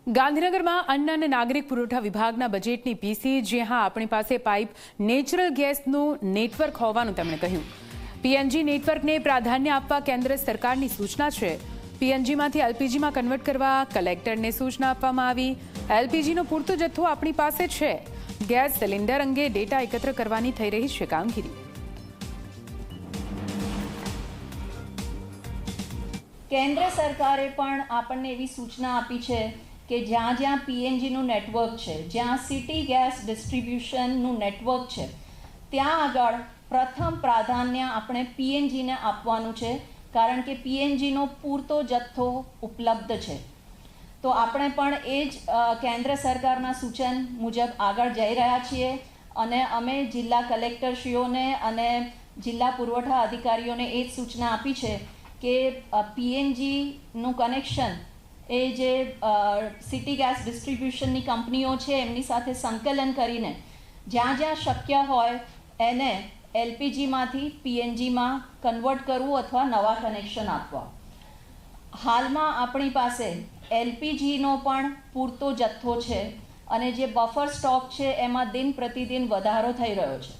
ગાંધીનગરમાં અન્ન અને નાગરિક પુરવઠા વિભાગના બજેટની પીસી, જ્યાં આપણી પાસે પાઇપ નેચરલ ગેસનું નેટવર્ક હોવાનું તેમણે કહ્યું. પીએનજી નેટવર્કને પ્રાધાન્ય આપવા કેન્દ્ર સરકારની સૂચના છે. પીએનજીમાંથી એલપીજીમાં કન્વર્ટ કરવા કલેક્ટરને સૂચના આપવામાં આવી. એલપીજીનો પૂરતો જથ્થો આપણી પાસે છે. ગેસ સિલિન્ડર અંગે ડેટા એકત્ર કરવાની થઈ રહી છે કામગીરી. કેન્દ્ર સરકારે પણ આપણને એવી સૂચના આપી છે કે જ્યાં જ્યાં પીએનજીનું નેટવર્ક છે, જ્યાં સિટી ગેસ ડિસ્ટ્રીબ્યુશનનું નેટવર્ક છે, ત્યાં આગળ પ્રથમ પ્રાધાન્ય આપણે પીએનજીને આપવાનું છે, કારણ કે પીએનજીનો પૂરતો જથ્થો ઉપલબ્ધ છે. તો આપણે પણ એ જ કેન્દ્ર સરકારના સૂચન મુજબ આગળ જઈ રહ્યા છીએ અને અમે જિલ્લા કલેક્ટરશ્રીઓને અને જિલ્લા પુરવઠા અધિકારીઓને એ જ સૂચના આપી છે કે પીએનજીનું કનેક્શન એ જે સિટી ગેસ ડિસ્ટ્રીબ્યુશનની કંપનીઓ છે એમની સાથે સંકલન કરીને જ્યાં જ્યાં શક્ય હોય એને એલપીજીમાંથી પીએનજીમાં કન્વર્ટ કરવું અથવા નવા કનેક્શન આપવા. હાલમાં આપણી પાસે એલપીજીનો પણ પૂરતો જથ્થો છે અને જે બફર સ્ટોક છે એમાં દિન પ્રતિદિન વધારો થઈ રહ્યો છે.